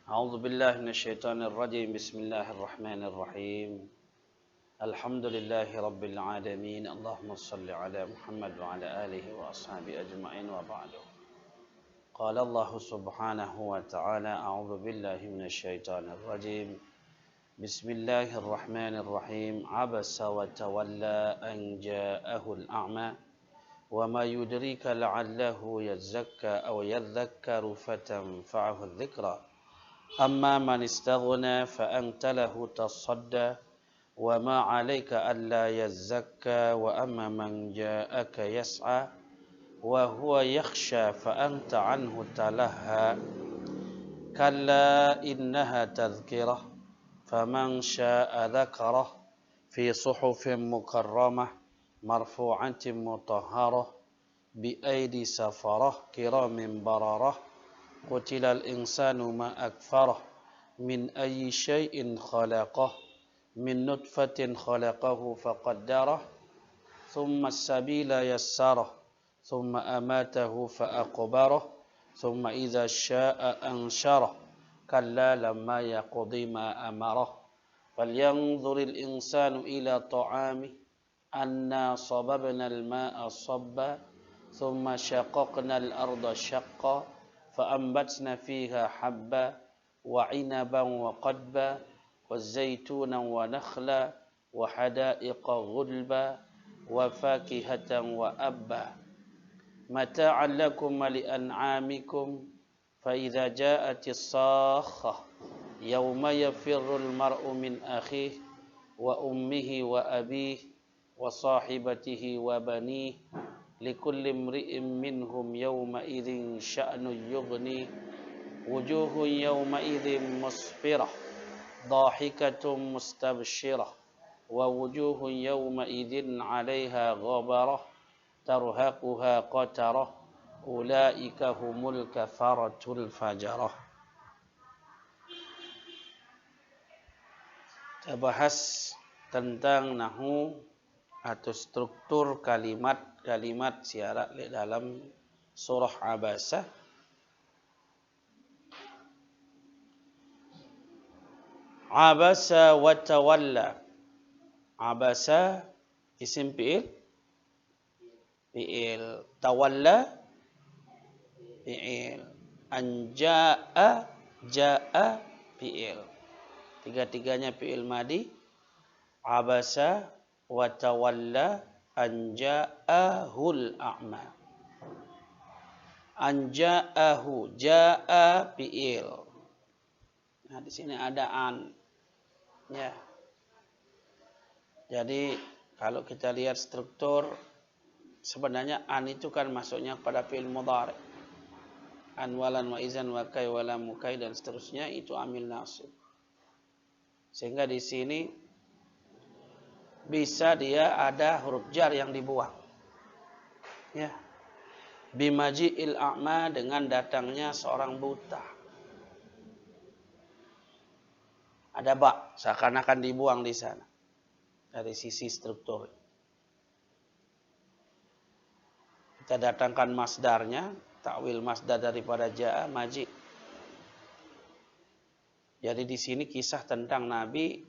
أعوذ بالله من الشيطان الرجيم بسم الله الرحمن الرحيم الحمد لله رب العالمين اللهم صل على محمد وعلى آله وأصحابه أجمعين وبعد قال الله سبحانه وتعالى أعوذ بالله من الشيطان الرجيم بسم الله الرحمن الرحيم عبس وتولى أن جاءه الأعمى وما يدريك لعله يزكى أو يذكر فتنفعه الذكرى أما من استغنى فأنت له تصدى وما عليك ألا يزكى وأما من جاءك يسعى وهو يخشى فأنت عنه تلهى كلا إنها تذكرة فمن شاء ذكره في صحف مكرمة مرفوعة مطهرة بأيدي سفرة كرام بررة قتل الإنسان ما أكفره من أي شيء خلقه من نطفة خلقه فقدره ثم السبيل يسره ثم أماته فأقبره ثم إذا شاء أنشره كلا لما يقض ما أمره فلينظر الإنسان إلى طعامه أنا صببنا الماء صبا ثم شققنا الأرض شقا فأنبتنا فيها حبا وعنبا وقدبا والزيتون ونخلا وحدائق غلبا وفاكهة وأبا متاعا لكم ولأنعامكم فإذا جاءت الصاخة يوم يفر المرء من أخيه وأمه وأبيه وصاحبته وبنيه لكل امرئ منهم يومئذ شأن يغنيه وجوه يومئذ مسفرة ضاحكة مستبشرة ووجوه يومئذ عليها غبرة ترهقها قترة أولئك هم الكفرة الفجرة. Kita bahas tentang nahu atau struktur kalimat-kalimat syarat dalam surah Abasa. Abasa wa tawalla. Abasa isim fi'il, tawalla fi'il, anja'a ja'a fi'il. Tiga-tiganya fi'il madi. Abasa wa tawalla an ja'ahul a'ma. An ja'ahu, ja'a fi'il. Nah, di sini ada an. Ya. Jadi kalau kita lihat struktur, sebenarnya an itu kan masuknya pada fi'il mudhari. An walan wa izan wa kai wa lam kai dan seterusnya itu amil nasib. Sehingga di sini bisa dia ada huruf jar yang dibuang. Ya. Bimaji'il a'ma dengan datangnya seorang buta. Ada ba, seakan-akan dibuang di sana. Dari sisi struktur. Kita datangkan masdarnya, takwil masdar daripada ja'a maji. Jadi di sini kisah tentang Nabi,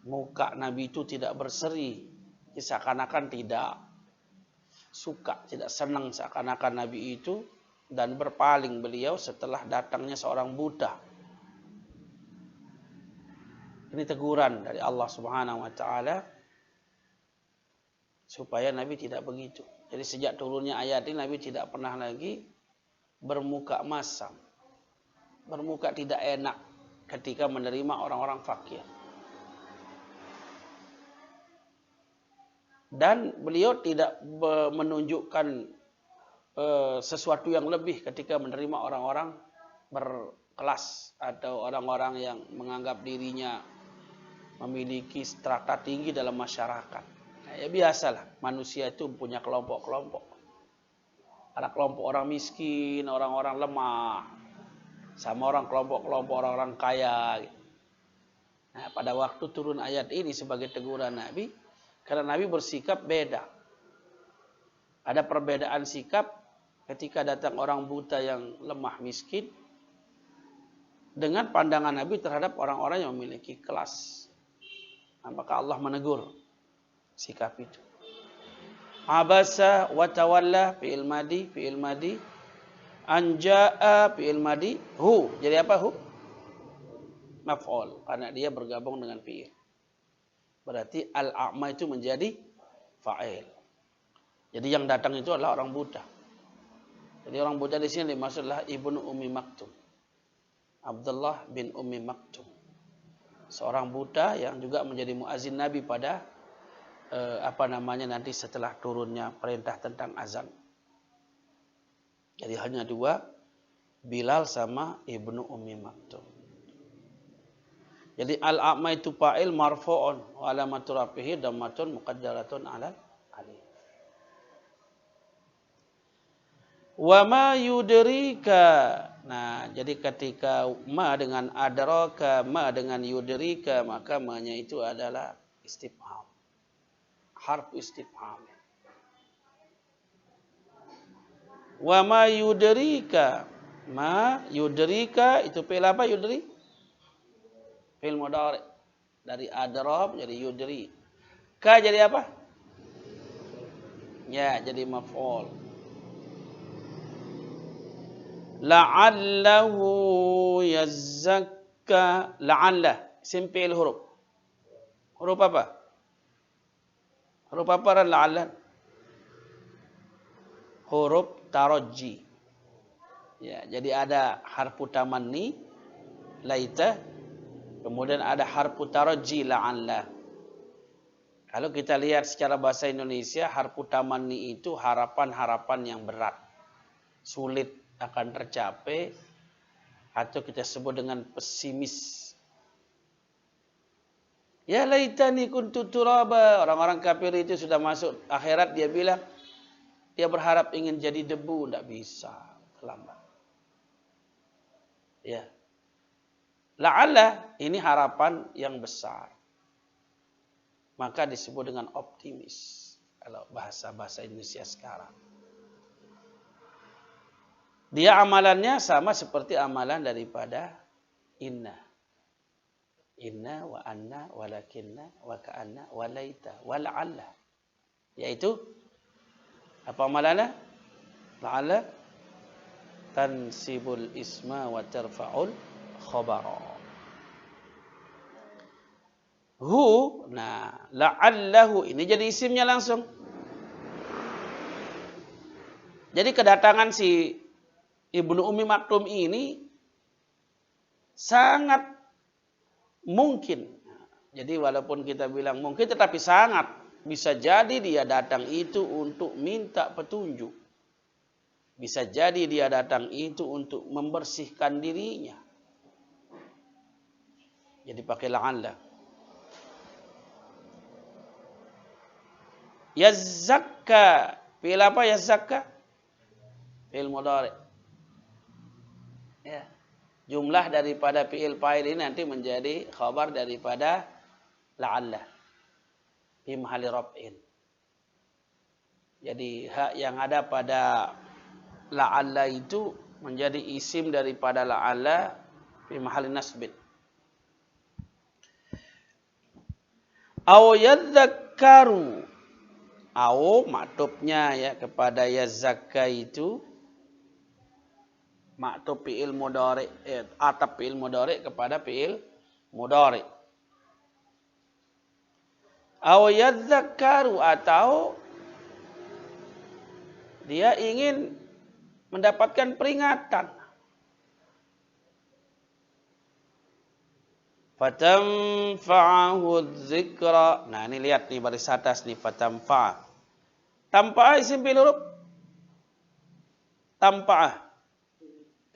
muka Nabi itu tidak berseri, seakan-akan tidak suka, tidak senang seakan-akan Nabi itu, dan berpaling beliau setelah datangnya seorang buta. Ini teguran dari Allah Subhanahu wa taala supaya Nabi tidak begitu. Jadi sejak turunnya ayat ini Nabi tidak pernah lagi bermuka masam, bermuka tidak enak ketika menerima orang-orang fakir. Dan beliau tidak menunjukkan sesuatu yang lebih ketika menerima orang-orang berkelas atau orang-orang yang menganggap dirinya memiliki strata tinggi dalam masyarakat. Nah, ya biasalah, manusia itu punya kelompok-kelompok. Ada kelompok orang miskin, orang-orang lemah, sama orang kelompok-kelompok orang-orang kaya. Nah, pada waktu turun ayat ini sebagai teguran Nabi, karena Nabi bersikap beda. Ada perbedaan sikap ketika datang orang buta yang lemah miskin, dengan pandangan Nabi terhadap orang-orang yang memiliki kelas. Nah, maka Allah menegur sikap itu. Abasa wa tawalla fi'il madi anja'a fi'il madi hu. Jadi apa hu? Maf'ul, karena dia bergabung dengan fi'il. Berarti al-a'ma itu menjadi fa'il. Jadi yang datang itu adalah orang buta. Jadi orang buta di sini dimaksudlah Ibnu Ummi Maktum. Abdullah bin Ummi Maktum. Seorang buta yang juga menjadi muazin Nabi pada nanti setelah turunnya perintah tentang azan. Jadi hanya dua, Bilal sama Ibnu Ummi Maktum. Jadi al-a'ma itu fa'il marfu'un wa alamatu rafihi dhammatun muqaddaratun 'alal alif. Wa ma yudrika. Nah, jadi ketika ma dengan adraka, ma dengan yudrika, maka ma-nya itu adalah istifham. Harf istifham. Wa ma yudrika. Ma yudrika itu fi'il apa yudri? Fi'il mudhari. Dari adrab jadi yudri. Ka jadi apa? Ya, jadi maf'ul. La'allahu yazzakka. La'allah. Isim fi'il huruf. Huruf apa? Huruf apa la'allah? Huruf taraji. Ya, jadi ada harfu tamanni laita, kemudian ada harfu taraji la'allah. Kalau kita lihat secara bahasa Indonesia, harfu tamanni itu harapan-harapan yang berat, sulit akan tercapai, atau kita sebut dengan pesimis. Ya laitani kuntu turaba. Orang-orang kafir itu sudah masuk akhirat, dia bilang dia berharap ingin jadi debu, tidak bisa, terlambat. Ya. La'alla ini harapan yang besar. Maka disebut dengan optimis kalau bahasa Indonesia sekarang. Dia amalannya sama seperti amalan daripada inna. Inna wa anna walakinna wa ka'anna wa laita wa la'alla. Yaitu apa amalannya? La'alla tansibul isma wa tarfa'ul khabara. Hu, nah la'allahu ini jadi isimnya langsung. Jadi kedatangan si Ibnu Ummi Maktum ini sangat mungkin. Jadi walaupun kita bilang mungkin, tetapi sangat bisa jadi dia datang itu untuk minta petunjuk. Bisa jadi dia datang itu untuk membersihkan dirinya. Jadi pakai la'alla. Yazzakka. Fi'il apa yazzakka? Fi'il mudhari. Ya. Jumlah daripada fi'il fa'il ini nanti menjadi khabar daripada la'alla. Fi mahalli raf'in. Jadi hak yang ada pada la'alla itu menjadi isim daripada la'alla fi mahalli nasbin. Aw yadzakkaru. Aw maktubnya ya kepada yazzakka itu maktub fi'il mudhari, atap fi'il mudhari kepada fi'il mudhari. Aw yadzakkaru, atau dia ingin mendapatkan peringatan. Fatamfa'ahu dzikra. Nah, ini lihat nih baris atas nih, fatamfa'. Tampa isim fi'il huruf. Tampa.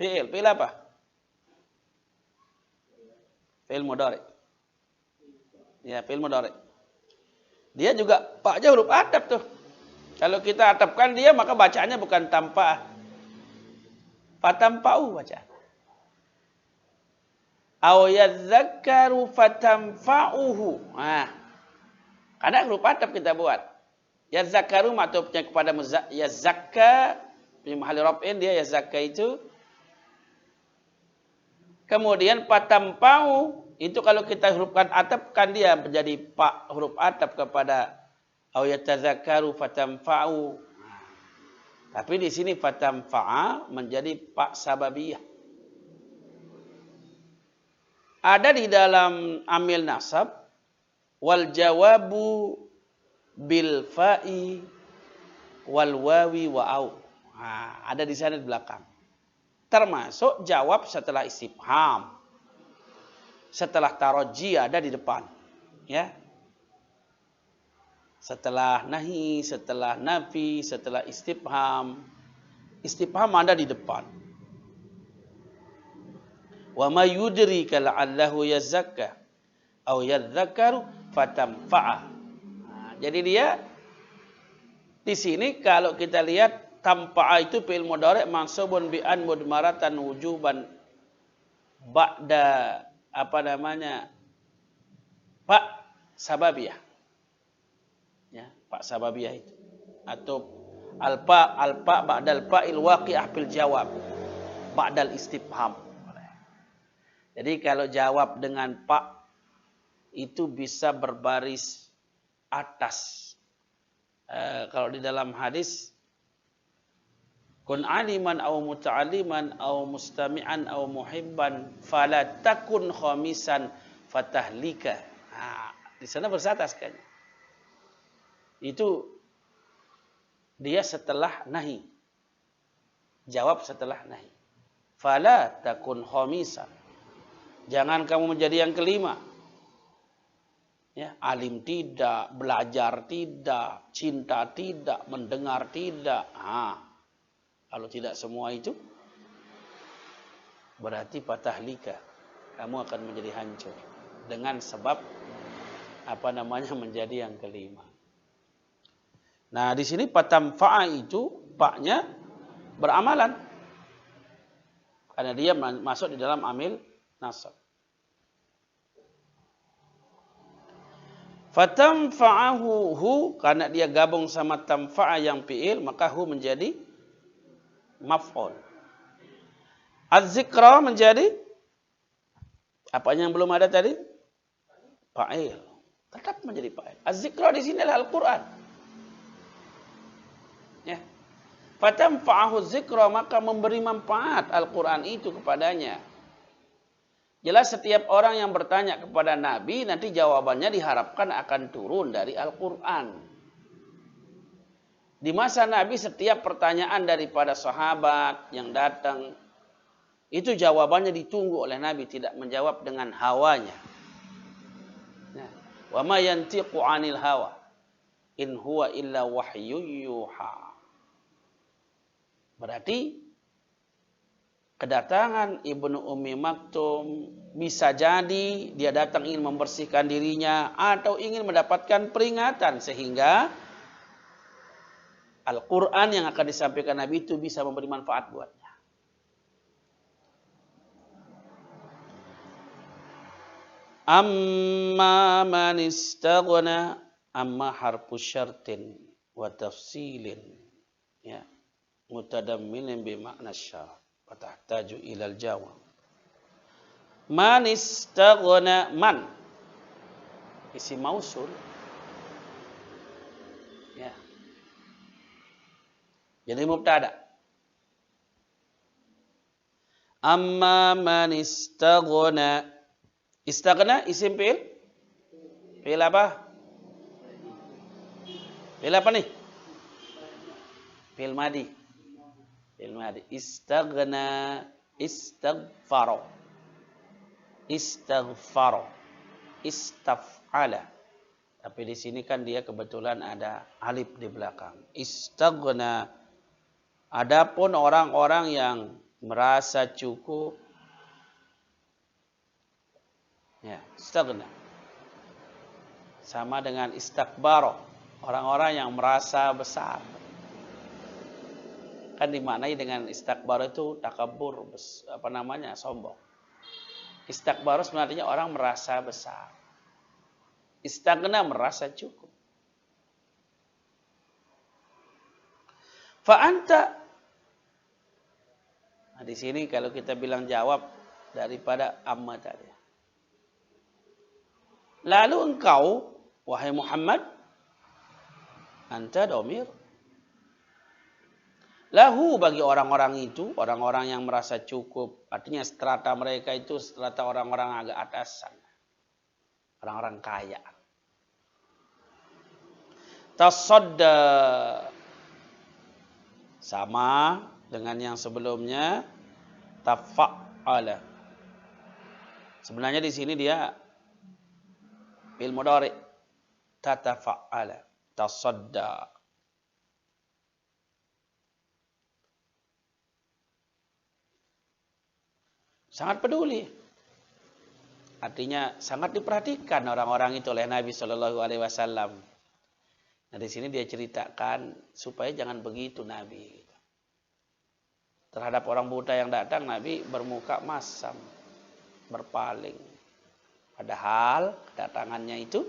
Fi'il apa? Fi'il mudhari. Ya, fi'il mudhari. Dia juga paknya huruf atap tuh. Kalau kita atapkan dia, maka bacaannya bukan tampa. Fatampa'u baca. Aw yadzakkaru fatamfa'uhu. Nah, karena huruf atap kita buat. Yadzakkaru maktubnya kepada yazakka fi mahalli raf'in, dia yazakka itu Kemudian patampau itu kalau kita hurufkan atap kan dia menjadi pak huruf atap kepada au yatadzakkaru fatamfa'u. Tapi di sini fatamfa'a menjadi pak sababiyah. Ada di dalam amil nasab wal jawabu bil fa'i wal wawi wa au. Nah, ada di sana di belakang. Termasuk jawab setelah istifham. Setelah taroji ada di depan. Ya. Setelah nahi, setelah nafi, setelah istifham. Istifham ada di depan. Wa ma yudrika la'allahu yazakka aw yadzakkaru fatamfa'ah. Nah, jadi dia di sini kalau kita lihat tamfa'a itu fi'il mudhari' mansubun bi an mudmaratan wujuban ba'da pak sababiyah. Ya, pak sababiyah itu atau alpa ba'dal fa'il waqi'ah fil jawab ba'dal istifham. Jadi kalau jawab dengan pak itu bisa berbaris atas. Kalau di dalam hadis kun aliman aw muta'alliman aw mustami'an aw muhibban fala takun khamisan fatahlika. Nah, di sana bersatas kan. Itu dia setelah nahi. Jawab setelah nahi. Fala takun khamisan. Jangan kamu menjadi yang kelima. Ya, alim tidak, belajar tidak, cinta tidak, mendengar tidak. Kalau tidak semua itu, berarti patahlika. Kamu akan menjadi hancur. Dengan sebab, menjadi yang kelima. Nah, di sini patamfa'a itu, paknya beramalan. Karena dia masuk di dalam amil nasab. Fatamfa'ahu hu, karena dia gabung sama tamfa'a yang fi'il, maka hu menjadi maf'ul. Az-zikra menjadi apanya yang belum ada tadi? Fa'il. Tetap menjadi fa'il. Az-zikra di sini adalah Al-Qur'an. Ya. Fatamfa'ahu zikra, maka memberi manfaat Al-Qur'an itu kepadanya. Jelas setiap orang yang bertanya kepada Nabi nanti jawabannya diharapkan akan turun dari Al-Qur'an. Di masa Nabi setiap pertanyaan daripada sahabat yang datang itu jawabannya ditunggu oleh Nabi, tidak menjawab dengan hawanya. Wa ma yantiqu 'anil hawa in huwa illa wahyu yuha. Berarti kedatangan Ibnu Ummi Maktum bisa jadi dia datang ingin membersihkan dirinya atau ingin mendapatkan peringatan sehingga Al-Quran yang akan disampaikan Nabi itu bisa memberi manfaat buatnya. Amma man istaghna, amma harfu syartin wa tafsilin. Ya. Mutadammilin bi makna syar. Wa tahtaju ilal jawab. Man istaghna, man. Isim mausul. Ya. Jadi mubtada. Amma man istaghna. Istaghna isim fi'il. Fi'il apa? Fi'il apa nih? Fi'il madi. Fi'il madi. Istaghna, istaghfara. Istaghfara. Istaf'ala. Tapi di sini kan dia kebetulan ada alif di belakang. Istaghna. Adapun orang-orang yang merasa cukup, ya, istaghna. Sama dengan istakbaro, orang-orang yang merasa besar. Kan dimaknai dengan istakbaro itu takabur, sombong. Istakbaro sebenarnya orang merasa besar. Istaghna merasa cukup. Fa anta. Nah, di sini kalau kita bilang jawab daripada amma tadi. Lalu engkau, wahai Muhammad, anta domir. Lahu bagi orang-orang itu, orang-orang yang merasa cukup. Artinya strata mereka itu strata orang-orang agak atasan. Orang-orang kaya. Tasadda. Sama dengan yang sebelumnya. Tafa'ala. Sebenarnya di sini dia fi'il mudhari. Tatafa'ala. Tasadda. Sangat peduli. Artinya sangat diperhatikan orang-orang itu oleh Nabi Shallallahu Alaihi Wasallam. Nah di sini dia ceritakan supaya jangan begitu Nabi. Terhadap orang buta yang datang Nabi bermuka masam, berpaling. Padahal kedatangannya itu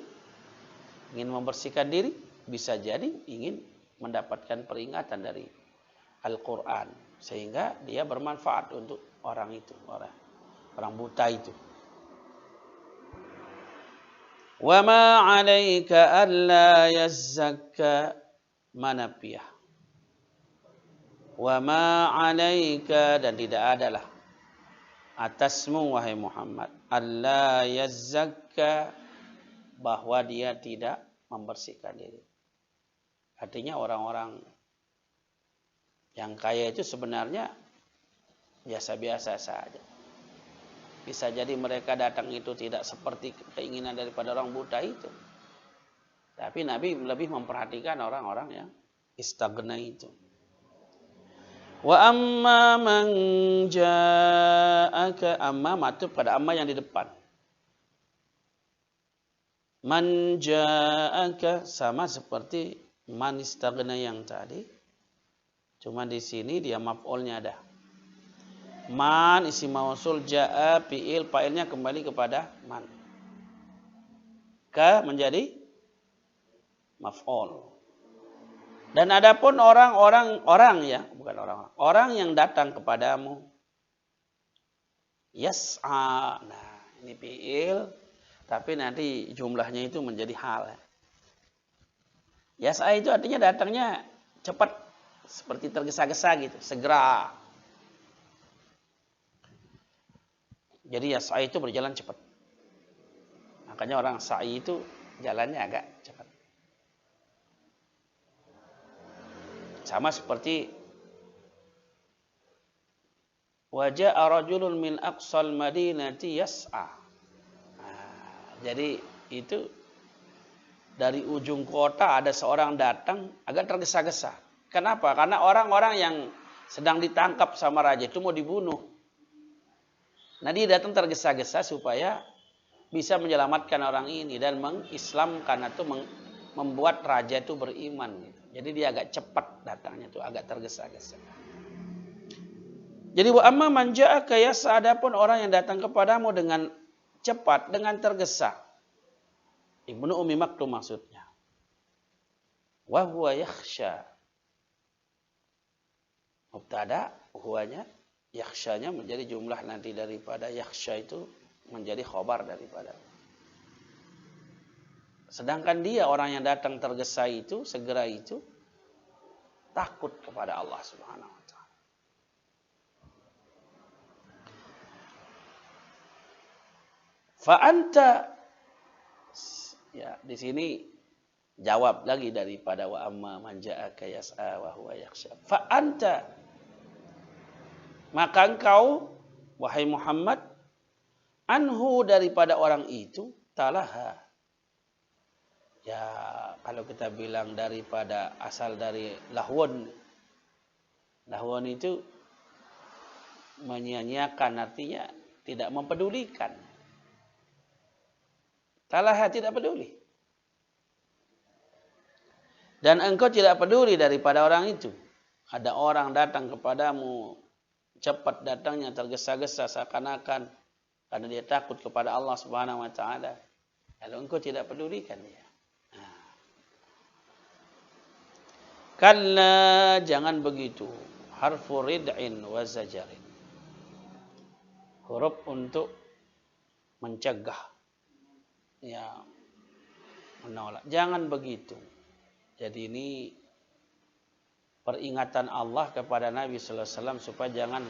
ingin membersihkan diri, bisa jadi ingin mendapatkan peringatan dari Al-Quran. Sehingga dia bermanfaat untuk orang itu, orang buta itu. Wa ma 'alaika alla yazzakka manapiyah. Wa ma 'alaika dan tidak adalah atasmu wahai Muhammad alla yazzakka bahwa dia tidak membersihkan diri. Artinya orang-orang yang kaya itu sebenarnya biasa-biasa saja. Bisa jadi mereka datang itu tidak seperti keinginan daripada orang buta itu. Tapi Nabi lebih memperhatikan orang-orang yang istagna itu. Wa amma man ja'aka, amma matub pada amma yang di depan. Man ja'aka sama seperti man istagna yang tadi. Cuma di sini dia maf'ulnya ada. Man isim mausul, ja'a fi'il, fa'ilnya kembali kepada man. Ka menjadi maf'ul. Dan adapun orang ya, bukan orang yang datang kepadamu yas'a. Nah, ini fi'il tapi nanti jumlahnya itu menjadi hal. Yas'a itu artinya datangnya cepat, seperti tergesa-gesa gitu, segera. Jadi ya sa'i itu berjalan cepat. Makanya orang sa'i itu jalannya agak cepat. Sama seperti waja'a rajulun min aqsal madinati yas'a. Nah, jadi itu dari ujung kota ada seorang datang agak tergesa-gesa. Kenapa? Karena orang-orang yang sedang ditangkap sama raja itu mau dibunuh. Nah dia datang tergesa-gesa supaya bisa menyelamatkan orang ini dan mengislamkan atau membuat raja itu beriman. Gitu. Jadi dia agak cepat datangnya itu, agak tergesa-gesa. Jadi wa amma man ja'aka yas'a, adapun orang yang datang kepadamu dengan cepat, dengan tergesa. Ibnu Ummi Maktum maksudnya. Wa huwa yakhsha. Mubtada huwanya yakhshanya menjadi jumlah nanti daripada yakhsha itu menjadi khobar daripada. Sedangkan dia orang yang datang tergesa itu, segera itu takut kepada Allah Subhanahu wa taala. Fa anta, ya di sini jawab lagi daripada wa amma man ja'aka yas'a wa huwa yakhsha. Fa anta, maka engkau wahai Muhammad anhu daripada orang itu talaha. Ya kalau kita bilang daripada asal dari lahwun. Lahwun itu menyia-nyiakan, artinya tidak mempedulikan. Talaha tidak peduli. Dan engkau tidak peduli daripada orang itu. Ada orang datang kepadamu cepat datangnya, tergesa-gesa seakan-akan karena dia takut kepada Allah Subhanahu wa taala. Lalu engkau tidak pedulikan dia. Kalla, jangan begitu. Harfu rid'in wa zajarin. huruf untuk mencegah, ya, menolak. Jangan begitu. Jadi ini peringatan Allah kepada Nabi sallallahu alaihi wasallam supaya jangan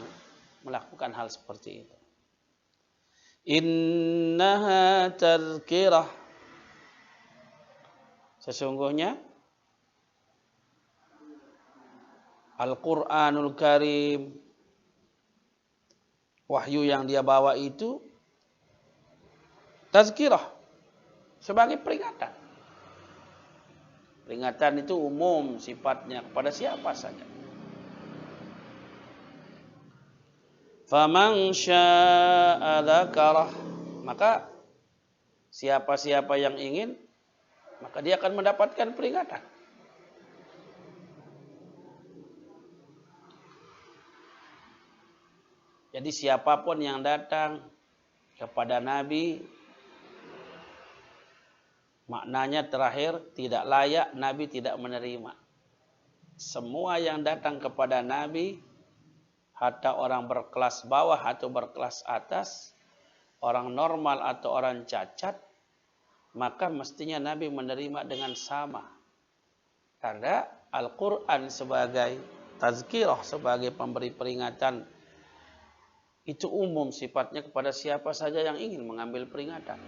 melakukan hal seperti itu. Innaha tazkirah. Sesungguhnya Al-Qur'anul Karim, wahyu yang dia bawa itu tazkirah, sebagai peringatan. Peringatan itu umum sifatnya kepada siapa saja. Faman syaa'a dzakarah, maka siapa-siapa yang ingin, maka dia akan mendapatkan peringatan. Jadi siapapun yang datang kepada Nabi, maknanya terakhir tidak layak, Nabi tidak menerima. Semua yang datang kepada Nabi, hatta orang berkelas bawah atau berkelas atas, orang normal atau orang cacat, maka mestinya Nabi menerima dengan sama. Karena Al-Quran sebagai tazkirah, sebagai pemberi peringatan, itu umum sifatnya kepada siapa saja yang ingin mengambil peringatan.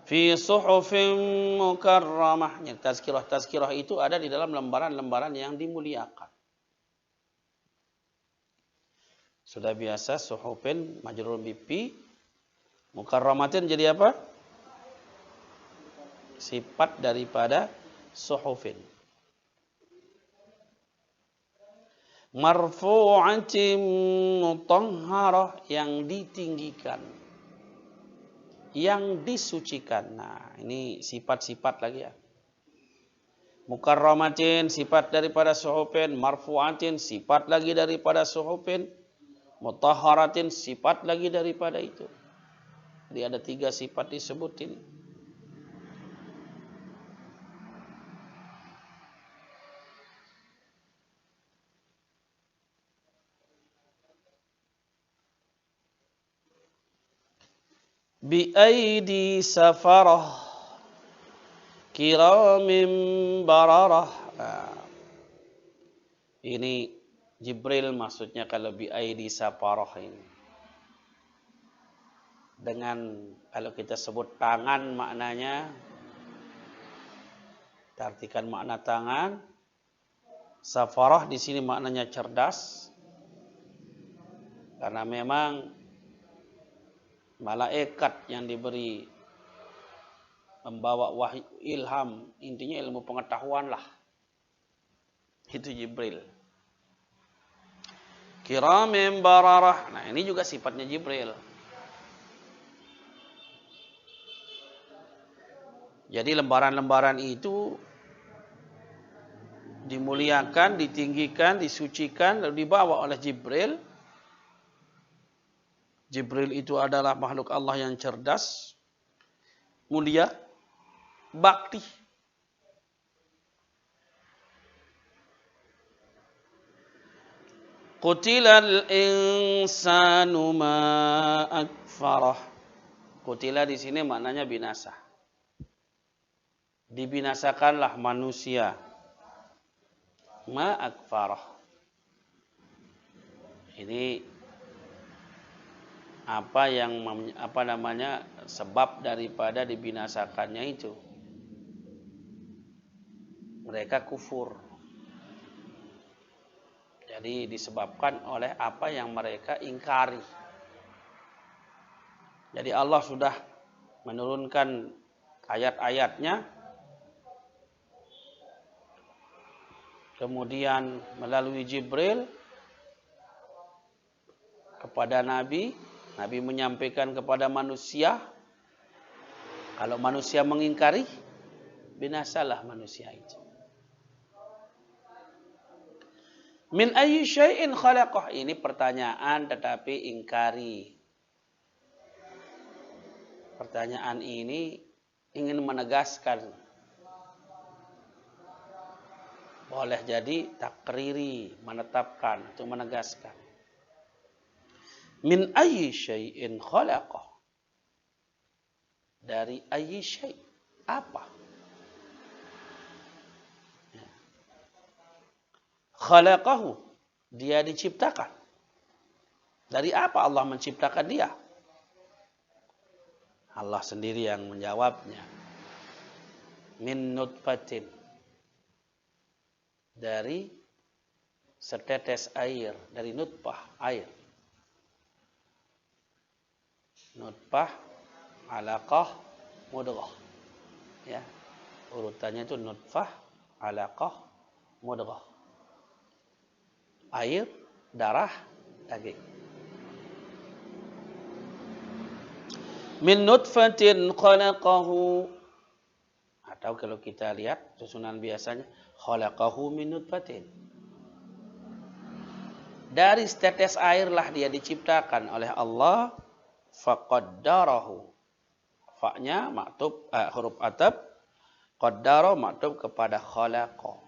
Fi suhufin mukarramah. Tazkirah itu ada di dalam lembaran-lembaran yang dimuliakan. Sudah biasa suhufin majrur bipi, mukarramatin jadi apa? Sifat daripada suhufin. Marfu'atin mutahharah, yang ditinggikan, yang disucikan. Nah, ini sifat-sifat lagi ya. Mukarramatin sifat daripada suhufin, marfu'atin sifat lagi daripada suhufin, mutahharatin sifat lagi daripada itu. Jadi ada 3 sifat disebut ini. Bi aidi safarah kiramin bararah. Nah, ini Jibril maksudnya kalau bi aidi safarah ini. Dengan kalau kita sebut tangan maknanya, kita artikan makna tangan. Safarah di sini maknanya cerdas. Karena memang malaikat yang diberi membawa wahyu ilham, intinya ilmu pengetahuan lah. Itu Jibril. Kiramin bararah. Nah, ini juga sifatnya Jibril. Jadi lembaran-lembaran itu dimuliakan, ditinggikan, disucikan, lalu dibawa oleh Jibril. Jibril itu adalah makhluk Allah yang cerdas, mulia, bakti. Qutilal insanu ma akfarah. Qutila di sini maknanya binasa. Dibinasakanlah manusia. Ma akfarah. Ini sebab daripada dibinasakannya itu. Mereka kufur. Jadi disebabkan oleh apa yang mereka ingkari. Jadi Allah sudah menurunkan ayat-ayatnya, kemudian melalui Jibril kepada Nabi, Nabi menyampaikan kepada manusia. Kalau manusia mengingkari, binasalah manusia itu. Min ayyi syai'in khalaqah. Ini pertanyaan tetapi ingkari. Pertanyaan ini ingin menegaskan Boleh jadi takriri, menetapkan atau menegaskan. Min ayyi syai'in khalaqah. Dari ayyi syai'. Apa? Khalaqahu. Dia diciptakan. Dari apa Allah menciptakan dia? Allah sendiri yang menjawabnya. Min nutfatin. Dari setetes air. Dari nutfah, air. Nutfah, alaqah, mudghah. Ya. Urutannya itu nutfah, alaqah, mudghah. Air, darah, daging. Min nutfatin khalaqahu. Atau kalau kita lihat susunan biasanya, khalaqahu min nutfatin. Dari setetes airlah dia diciptakan oleh Allah. Faqaddarahu. Fa-nya maktub huruf ataf, qaddara maktub kepada khalaqa.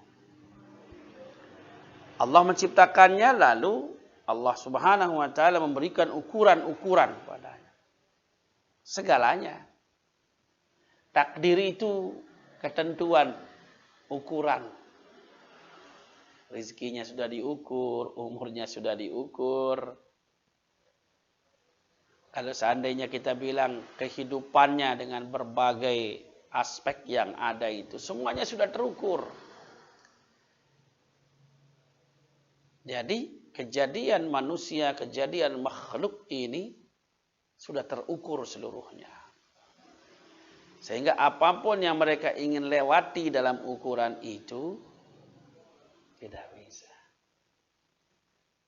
Allah menciptakannya, lalu Allah Subhanahu wa taala memberikan ukuran-ukuran padanya. Segalanya. Takdir itu ketentuan, ukuran. Rizkinya sudah diukur, umurnya sudah diukur. Kalau seandainya kita bilang kehidupannya dengan berbagai aspek yang ada itu, semuanya sudah terukur. Jadi kejadian manusia, kejadian makhluk ini sudah terukur seluruhnya. Sehingga apapun yang mereka ingin lewati dalam ukuran itu, tidak bisa.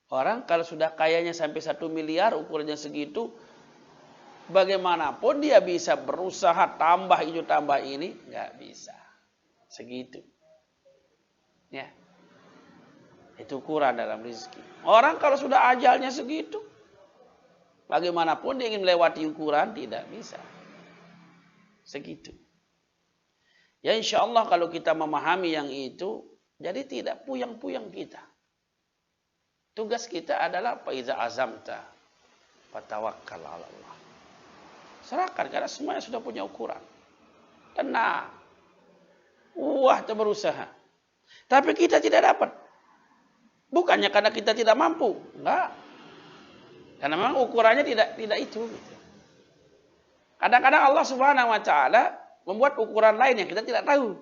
Orang kalau sudah kayanya sampai 1 miliar, ukurannya segitu, bagaimanapun dia bisa berusaha tambah itu tambah ini, nggak bisa. Segitu. Ya. Itu ukuran dalam rezeki. Orang kalau sudah ajalnya segitu, bagaimanapun dia ingin melewati ukuran, tidak bisa. Segitu. Ya insya Allah kalau kita memahami yang itu, jadi tidak puyang-puyang kita. Tugas kita adalah faiza azamta fatawakkal 'ala Allah. Serahkan karena semuanya sudah punya ukuran. Tenang. Wah, kita berusaha. Tapi kita tidak dapat. Bukannya karena kita tidak mampu, enggak. Karena memang ukurannya tidak itu. Kadang-kadang Allah Subhanahu wa taala membuat ukuran lain yang kita tidak tahu.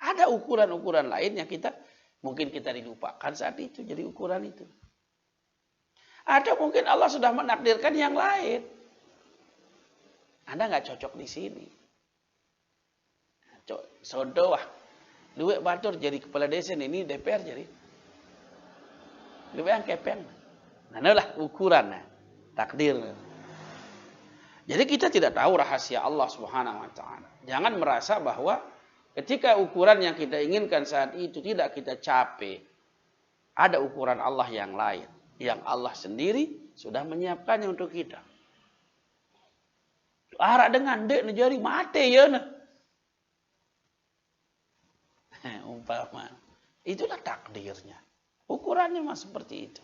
Ada ukuran-ukuran lain yang mungkin kita dilupakan saat itu jadi ukuran itu. Ada mungkin Allah sudah menakdirkan yang lain. Anda nggak cocok di sini. Sodo wah. Luwek batur jadi kepala desa ini DPR jadi. Luwek yang kepeng. Nah, inilah ukuran takdir. Jadi kita tidak tahu rahasia Allah Subhanahu wa taala. Jangan merasa bahwa ketika ukuran yang kita inginkan saat itu tidak kita capai, ada ukuran Allah yang lain yang Allah sendiri sudah menyiapkannya untuk kita. Arak dengan dek nejari mati ya nah. Umpama. Itulah takdirnya. Ukurannya mah seperti itu.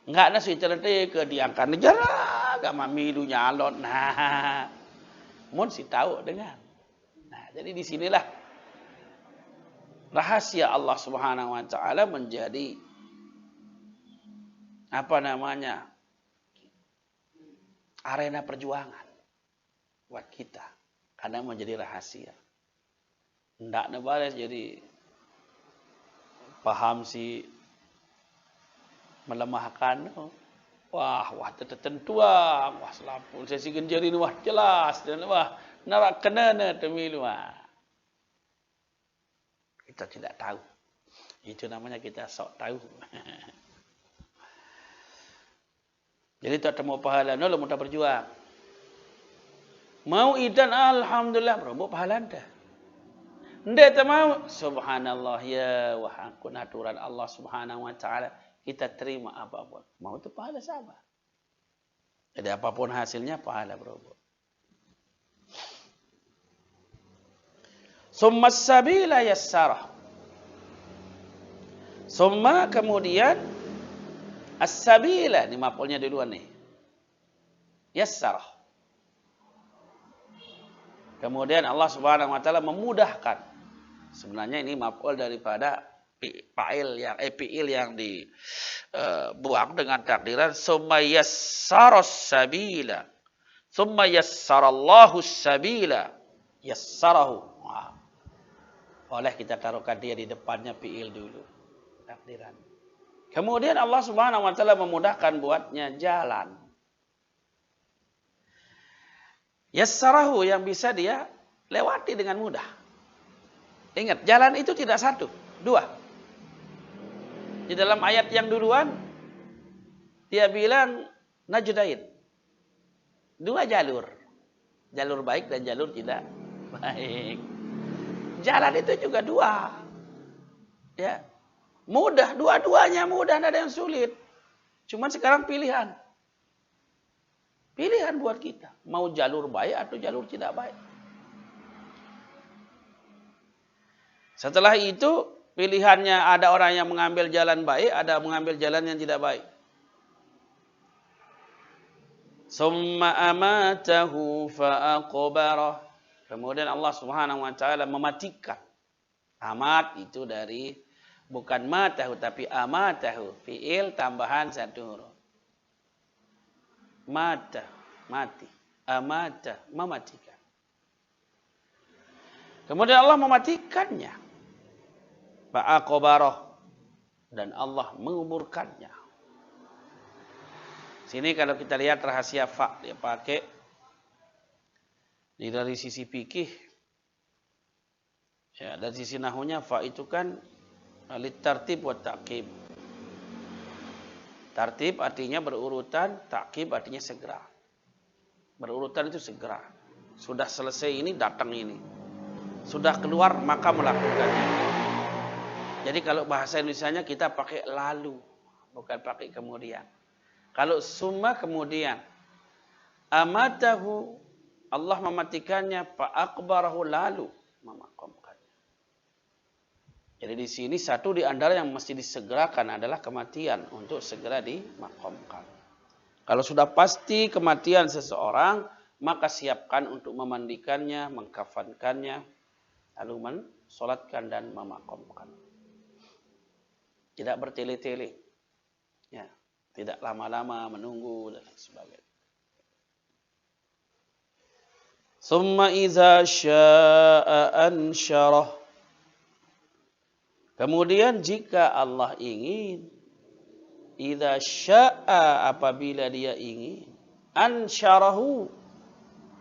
Enggak ada cerita ke diangkat negara, gak mamilu nyalon. Nah, mun si tahu dengan. Nah, jadi disinilah rahasia Allah Subhanahu wa taala menjadi arena perjuangan buat kita. Karena menjadi rahasia. Ndak nebales jadi paham si melemahkan. Wah tertentuang. Wah selapun saya si genjari wah jelas dan wah narak kenana temilu. Kita tidak tahu. Itu namanya kita sok tahu. Jadi tak mau pahala nol mau tak berjuang. Mau idan alhamdulillah bro pahala dah. Ndak tak mau subhanallah ya wah aku aturan Allah Subhanahu wa taala kita terima apapun. Mau itu pahala sama. Jadi apapun hasilnya pahala bro. Summa sabila yassarah. Summa kemudian as-sabila, ini maf'ulnya duluan nih. Yassarah. Kemudian Allah Subhanahu wa taala memudahkan. Sebenarnya ini maf'ul daripada fi'il yang dibuang dengan takdiran summa yassaras sabila. Summa yassarallahu sabila. Yassarahu. Boleh kita taruhkan dia di depannya fi'il dulu. Takdiran. Kemudian Allah Subhanahu wa taala memudahkan buatnya jalan. Yassarahu yang bisa dia lewati dengan mudah. Ingat, jalan itu tidak satu, dua. Di dalam ayat yang duluan dia bilang najdain. Dua jalur. Jalur baik dan jalur tidak baik. Jalan itu juga dua. Ya. Mudah, dua-duanya mudah, tidak ada yang sulit. Cuman sekarang pilihan. Pilihan buat kita. Mau jalur baik atau jalur tidak baik. Setelah itu, pilihannya ada orang yang mengambil jalan baik, ada mengambil jalan yang tidak baik. Summa amatahu fa'aqbarah. Kemudian Allah Subhanahu wa taala mematikan. Amat itu dari bukan matahu tapi amatahu, fiil tambahan satu huruf. Mata, mati. Amata, mematikan. Kemudian Allah mematikannya. Fa'aqbarah. Dan Allah menguburkannya. Sini kalau kita lihat rahasia fa dia pakai dari sisi fikih. Ya, dari sisi nahwunya fa itu kan litartib wa ta'qib. Tartib artinya berurutan, ta'qib artinya segera. Berurutan itu segera. Sudah selesai ini, datang ini. Sudah keluar, maka melakukannya. Jadi kalau bahasa Indonesianya kita pakai lalu, bukan pakai kemudian. Kalau summa kemudian. Amatahu, Allah mematikannya, fa'aqbarahu lalu memakamkannya. Jadi di sini satu di antara yang mesti disegerakan adalah kematian untuk segera dimakamkan. Kalau sudah pasti kematian seseorang, maka siapkan untuk memandikannya, mengkafankannya, lalu mensolatkan dan memakamkan. Tidak bertele-tele, ya, tidak lama-lama menunggu dan sebagainya. Summa iza sya'a ansyarah. Kemudian jika Allah ingin, idza syaa apabila dia ingin, ansyarahu,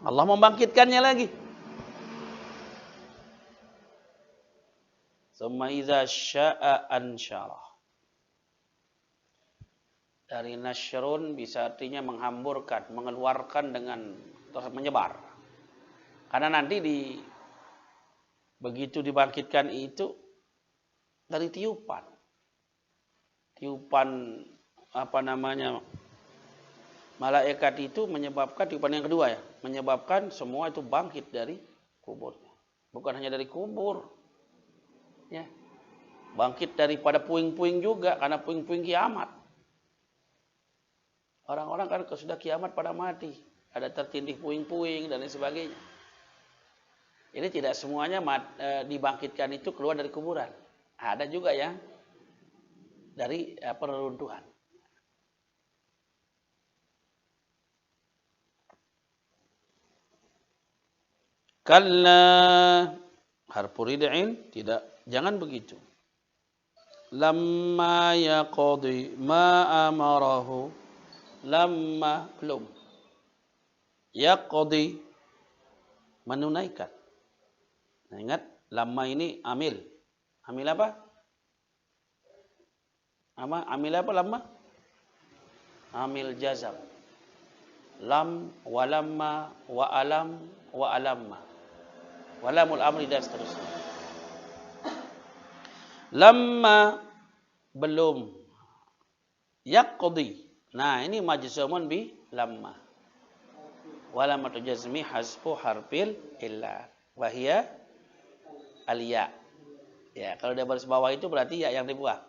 Allah membangkitkannya lagi. Summa idza syaa ansyarah. Dari nasyrun bisa artinya menghamburkan, mengeluarkan dengan terus menyebar. Karena nanti begitu dibangkitkan itu dari tiupan malaikat itu menyebabkan tiupan yang kedua ya, menyebabkan semua itu bangkit dari kuburnya. Bukan hanya dari kubur, ya, bangkit daripada puing-puing juga, karena puing-puing kiamat. Orang-orang kan sudah kiamat pada mati, ada tertindih puing-puing dan lain sebagainya. Ini tidak semuanya dibangkitkan itu keluar dari kuburan. Ada juga yang dari peruntuhan. Kalla harfu rid'in, tidak, jangan begitu. Lamma yaqdi ma amarahu. Lamma belum. Yaqdi menunaikan. Nah, ingat lamma ini amil. Amil apa? Amil apa lamma? Amil jazam. Lam, walamma, wa alam, wa alamma. Walamul amri dan seterusnya. Lamma belum. Yaqdi. Nah, ini majzumun bi lamma. Walamatu jazmi hasfu harfil illa. Wahia Al-ya. Ya, kalau dia baris bawah itu berarti ya yang dibuang.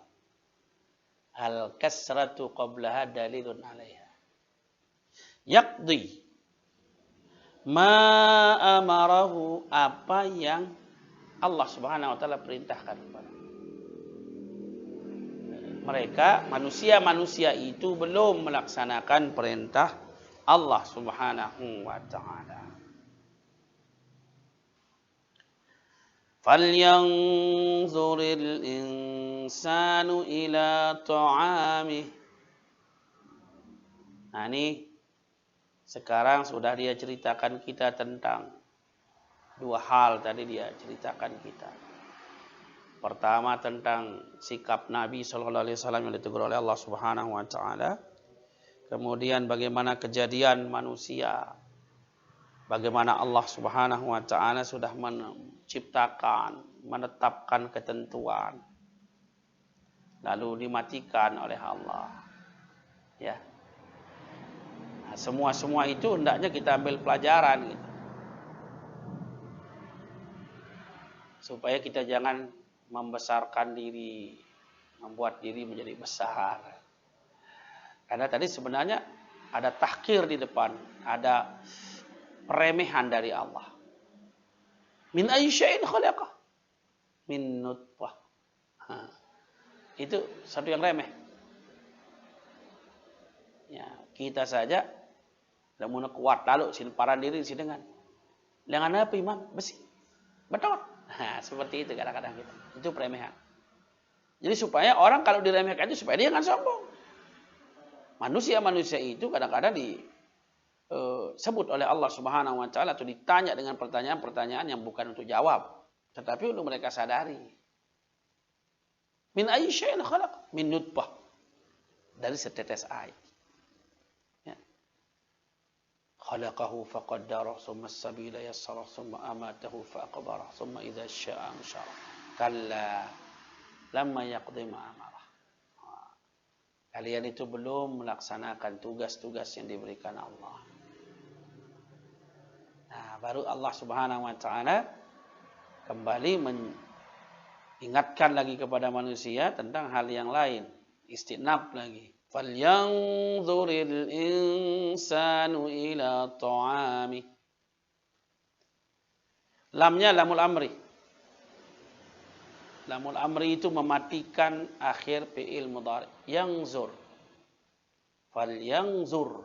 Al-kasratu qablaha dalilun 'alaiha. Yaqdi ma amarahu, apa yang Allah Subhanahu wa taala perintahkan kepada mereka. Manusia itu belum melaksanakan perintah Allah Subhanahu wa taala. Falyanzuril insanu ila ta'amih. Nah, ini sekarang sudah dia ceritakan kita tentang dua hal tadi dia ceritakan kita. Pertama tentang sikap Nabi sallallahu alaihi wasallam yang ditegur oleh Allah Subhanahu wa taala. Kemudian bagaimana kejadian manusia. Bagaimana Allah Subhanahu wa taala sudah menciptakan, menetapkan ketentuan lalu dimatikan oleh Allah. Ya. Nah, semua itu hendaknya kita ambil pelajaran gitu. Supaya kita jangan membesarkan diri, membuat diri menjadi besar. Karena tadi sebenarnya ada tahkir di depan, ada peremehan dari Allah. Min ayyi syai'in khalaqah? Min nutfah. Itu satu yang remeh. Ya, kita saja dah muna kuat lalu silparan diri dengan apa Imam? Besi. Betul. Nah, seperti itu kadang-kadang kita. Itu peremehan. Jadi supaya orang kalau diremehkan itu supaya dia jangan sombong. Manusia itu kadang-kadang disebut oleh Allah Subhanahu wa taala atau ditanya dengan pertanyaan-pertanyaan yang bukan untuk jawab, tetapi untuk mereka sadari. Min ayyi syai'in khalaq? Min nutfah. Dari setetes air. Ya. Khalaqahu faqaddara thumma as-sabila yassara thumma amatahu faqbara thumma idza syaa'a anshara. Kalla lamma yaqdi ma amara. Kalian itu belum melaksanakan tugas-tugas yang diberikan Allah. Nah, baru Allah Subhanahu wa taala kembali mengingatkan lagi kepada manusia tentang hal yang lain, istinab lagi. Falyanzuril insanu ila ta'ami. Lamnya lamul amri. Lamul amri itu mematikan akhir fi'il mudhari. Yanzur. Falyanzur.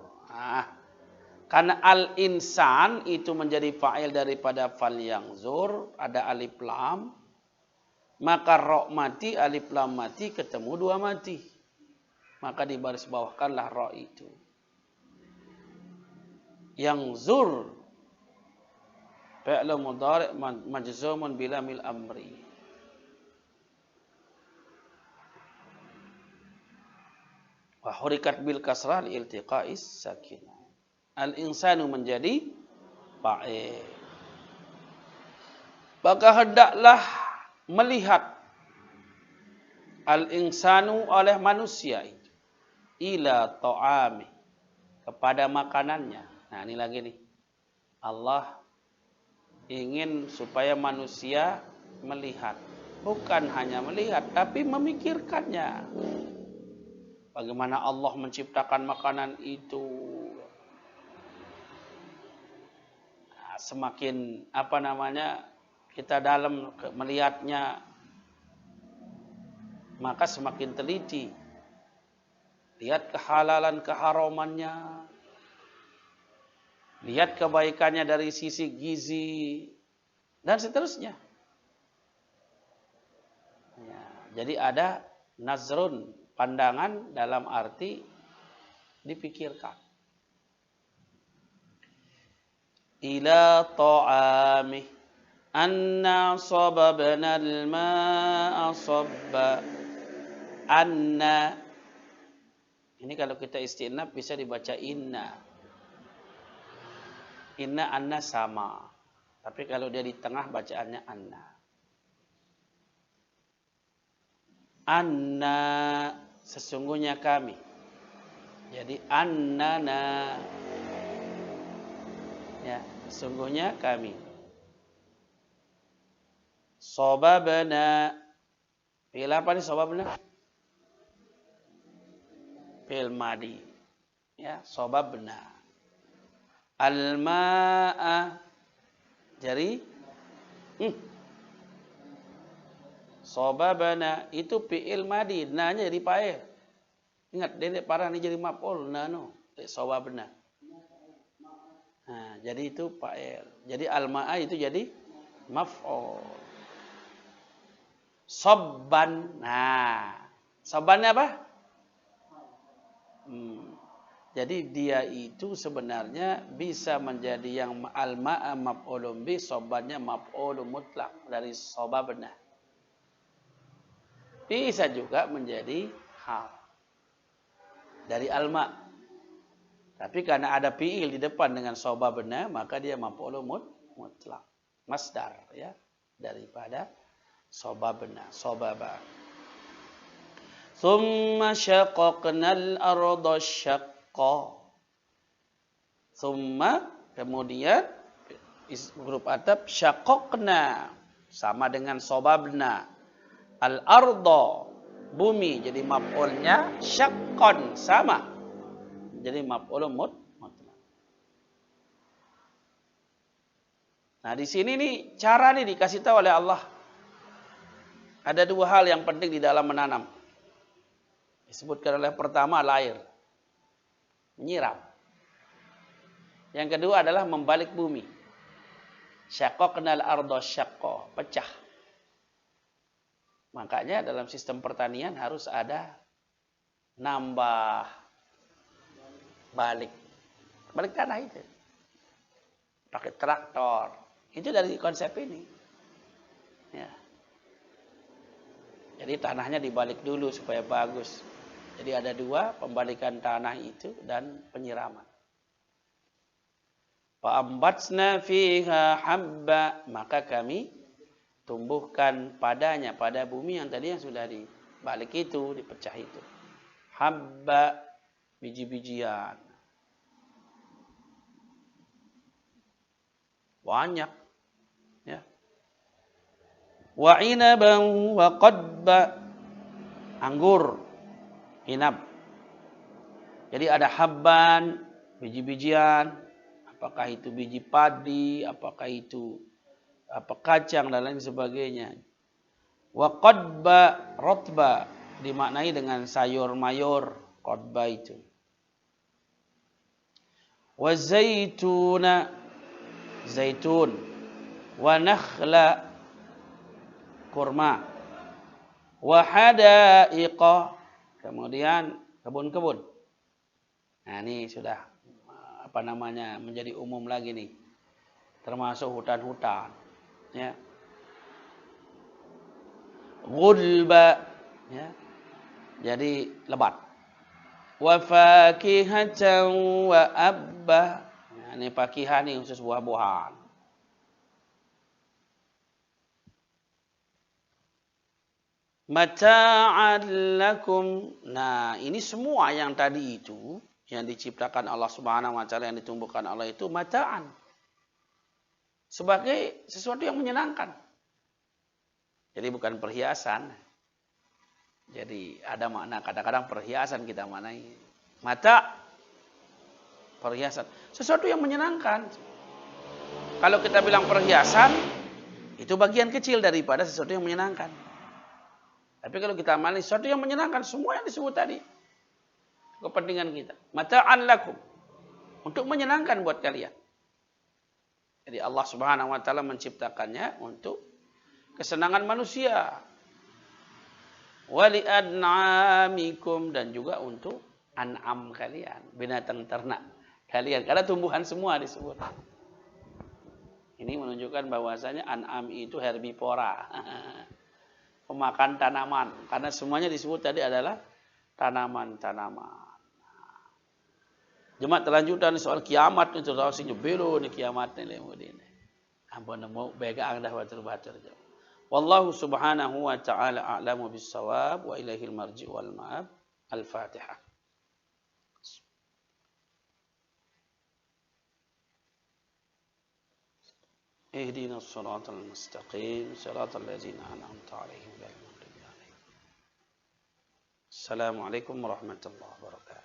Karena al-insan itu menjadi fa'il daripada falyanzur, ada alif lam, maka ra mati, alif lam mati, ketemu dua mati. Maka dibaris bawahkanlah ra itu. Yanzur fi'il mudhari majzumun bilamil amri. Wa hurikat bil kasrah li iltiqa'is sakinah. Al-insanu menjadi fa'il. Maka hendaklah melihat al-insanu oleh manusia itu ila ta'ami, kepada makanannya. Nah, ini lagi nih. Allah ingin supaya manusia melihat, bukan hanya melihat tapi memikirkannya. Bagaimana Allah menciptakan makanan itu. Nah, semakin kita dalam melihatnya, maka semakin teliti. Lihat kehalalan keharamannya. Lihat kebaikannya dari sisi gizi dan seterusnya. Ya, jadi ada nazrun, pandangan dalam arti dipikirkan. Ila ta'amih anna sababna al-ma'a sabba. Anna, ini kalau kita istinab bisa dibaca inna. Inna anna sama. Tapi kalau dia di tengah bacaannya anna. Anna, sesungguhnya kami. Jadi annana. Ya, sesungguhnya kami. Sobabna. Fi'il apa nih sobabna? Fi'il madi. Ya, sobabna. Al-ma'a. Jadi sobabna itu fi'il madi, nanya jadi fa'il. Ingat, dedek parah ini jadi maf'ul, nano, sobabna. Nah, jadi itu fa'il. Jadi al-ma'a itu jadi maf'ul. Sobban. Nah, sobbannya apa? Jadi dia itu sebenarnya bisa menjadi yang al-ma'a maf'ulun bi, sobbannya maf'ulun mutlak dari sobabna. Bisa juga menjadi hal dari al-ma'. Tapi karena ada fi'il di depan dengan sobabna, maka dia maf'ulun mutlak. Masdar ya daripada sobabna, sobaba. Thumma syaqaqnal arda syaqqa. Thumma, kemudian huruf ataf syaqaqna sama dengan sobabna. Al arda, bumi, jadi maf'ulnya syaqqan sama. Jadi maf'ulun mutlak. Nah, di sini nih cara nih dikasih tahu oleh Allah. Ada dua hal yang penting di dalam menanam. Disebutkan oleh pertama adalah air. Menyiram. Yang kedua adalah membalik bumi. Syaqqaqnal arda syaqqa, pecah. Makanya dalam sistem pertanian harus ada nambah balik tanah itu. Pakai traktor. Itu dari konsep ini. Ya. Jadi tanahnya dibalik dulu supaya bagus. Jadi ada dua, pembalikan tanah itu dan penyiraman. Fa'ambatsna fiha habba, maka kami tumbuhkan padanya, pada bumi yang tadi yang sudah dibalik itu, dipecah itu. Habba, biji-bijian. Banyak. Ya. Wa inaban wa qadba, anggur, inab. Jadi ada habban, biji-bijian, apakah itu biji padi, apakah itu kacang dan lain sebagainya. Wa qadba, rotba, dimaknai dengan sayur mayur, qadba itu. Wa zaituna, zaitun. Wa nakhla, kurma. Wa hadaiqa, kemudian kebun-kebun. Nah, ini sudah menjadi umum lagi nih. Termasuk hutan-hutan, ya. Ghulba, ya. Jadi lebat. Wa fakihatan wa abba. Nah, ini fakihah nih khusus buah-buahan. Mata'an lakum. Nah, ini semua yang tadi itu yang diciptakan Allah Subhanahu wa taala, yang ditumbuhkan Allah itu mata'an. Sebagai sesuatu yang menyenangkan. Jadi bukan perhiasan. Jadi ada makna, kadang-kadang perhiasan kita maknai. Mata, perhiasan. Sesuatu yang menyenangkan. Kalau kita bilang perhiasan, itu bagian kecil daripada sesuatu yang menyenangkan. Tapi kalau kita maknai sesuatu yang menyenangkan, semua yang disebut tadi. Kepentingan kita. Mata'an lakum. Untuk menyenangkan buat kalian. Jadi Allah Subhanahu wa taala menciptakannya untuk kesenangan manusia. Wali an'amikum, dan juga untuk an'am kalian, binatang ternak kalian, karena tumbuhan semua disebut. Ini menunjukkan bahwasanya an'am itu herbivora. Pemakan tanaman, karena semuanya disebut tadi adalah tanaman-tanaman. Jemaat terlanjutan soal kiamat itu tahu sih belo ni kiamat ni lemudin. Ampun mau bega dah batur-batur. Wallahu subhanahu wa ta'ala a'lamu bis-shawab wa ilaihil marji' wal ma'ab. Al-Fatihah. ihdinas siratal mustaqim, siratal ladzina an'amta 'alaihim ghairil maghdubi 'alaihim. Assalamualaikum warahmatullahi wabarakatuh.